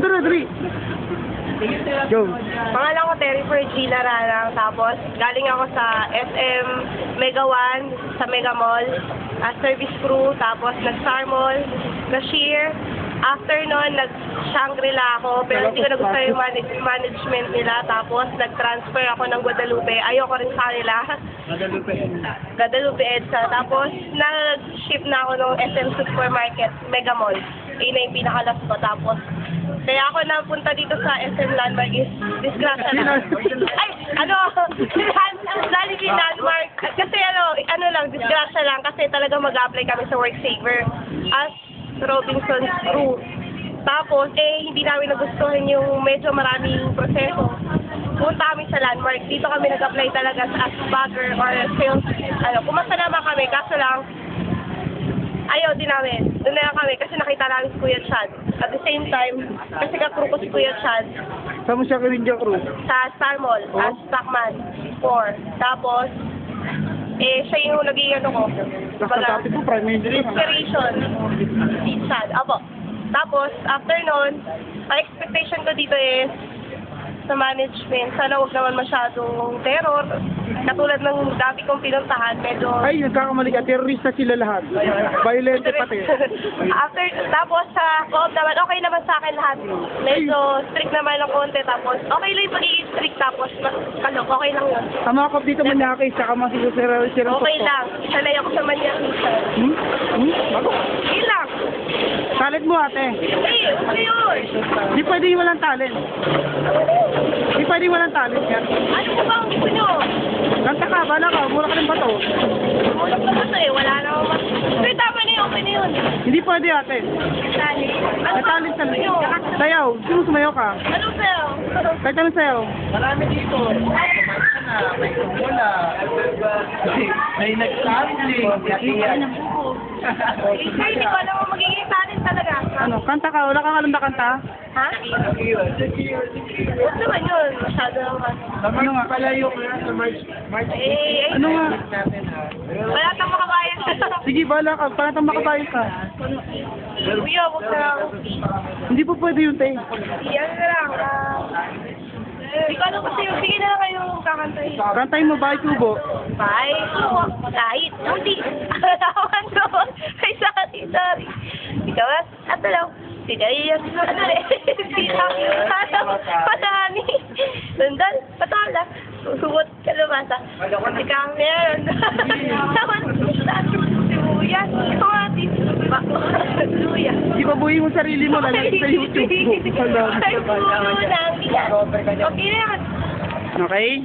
Dali. Go. Pangalan ko Terry Fergina Ralang, tapos galing ako sa SM Mega One, sa Mega Mall, as service crew, tapos nag-Star Mall, cashier. After nun, nag-Shangri-La ako, pero hindi ko nagustuhan yung management nila, tapos nag-transfer ako ng Guadalupe. Ayoko rin sa kanila. Guadalupe EDSA. Tapos, nag-ship na ako ng SM Supermarket, Mega Mall. Yun na yung pinakalas ko. Tapos, kaya ako napunta dito sa SM Landmark is disgrasya lang. Ay, Jollibee Landmark. Kasi ano lang, disgrasya lang. Kasi talaga mag-apply kami sa WorkSaver as Robinson's crew. Tapos, hindi namin nagustuhan yung medyo maraming proseso. Punta kami sa Landmark. Dito kami nag-apply talaga as bagger or sales. Pumasa naman kami. Kaso lang, ayaw din namin. Doon na lang kami kasi nakita namin si Kuya Chad. At the same time, kasi ka-crew ko si Kuya Chad. Saan mo siya gawin dyan, crew? Sa Star Mall, as Stockman 4. Tapos, siya yung naging ko. Nakatapit mo, prime minister. Inspiration. Si Chad. Apo. Tapos, after nun, ang expectation ko dito is, sa management, sana huwag naman masyadong terror. Katulad ng dati kong pinuntahan, medyo... Ay, nagkakamali ka. Terrorista sila lahat. Violent pati. Tapos sa loob naman, okay naman sa akin lahat. Medyo strict naman ng konti. Tapos okay lang yung pagiging strict. Tapos okay lang yun. Ang mga kop dito manyakis, saka mga sirang Okay lang. Sanay ako sa manyakis. Bago? Okay lang. Talent mo, ate. Ano yun? Di pwede yung walang talent. Di pwede yung walang talent yan. Ano mo ba ang gusto nyo? Kanta ka, bala ka, mura ka ng bato. Mulog naman to wala naman. Pero tama na yun, okay na yun. Hindi pwede, ate. Talent. Ano May talent ka gusto nyo? Sayaw, gusto mo sumayaw ka? Ano sa'yo? Kahit anong sayaw. Marami dito. May kumula. May nag-sampling. Hindi ko alam mo magiging talent talaga. Ano, kanta ka, wala kang alam na kanta? Ha? Huwag naman yun. Masyado naman. Ano nga? Palayo ka sa March. Ano nga? Wala tayong makabayan. Sige, bala ka, panatang makabayan ka. Kuya, huwag na lang. Hindi po pwede yun, te. Yan na lang. Hindi ko alam kasi yung sige na lang kayong kakantayin. Kantayin mo, Bahay Kubo. Bye. Kahit. Hindi. Alawan doon. Ay, sorry. Ikaw, ato lang. Sige, ano rin? Patani. Lundan, patala. Huwag ka lumasa. Ikaw, meron. Saman, sibuyas. Kamati. Bako. Luya. Di ba buhay mo sarili mo, lalaki sa YouTube mo. Ay, puno lang. Okay na yan. Okay?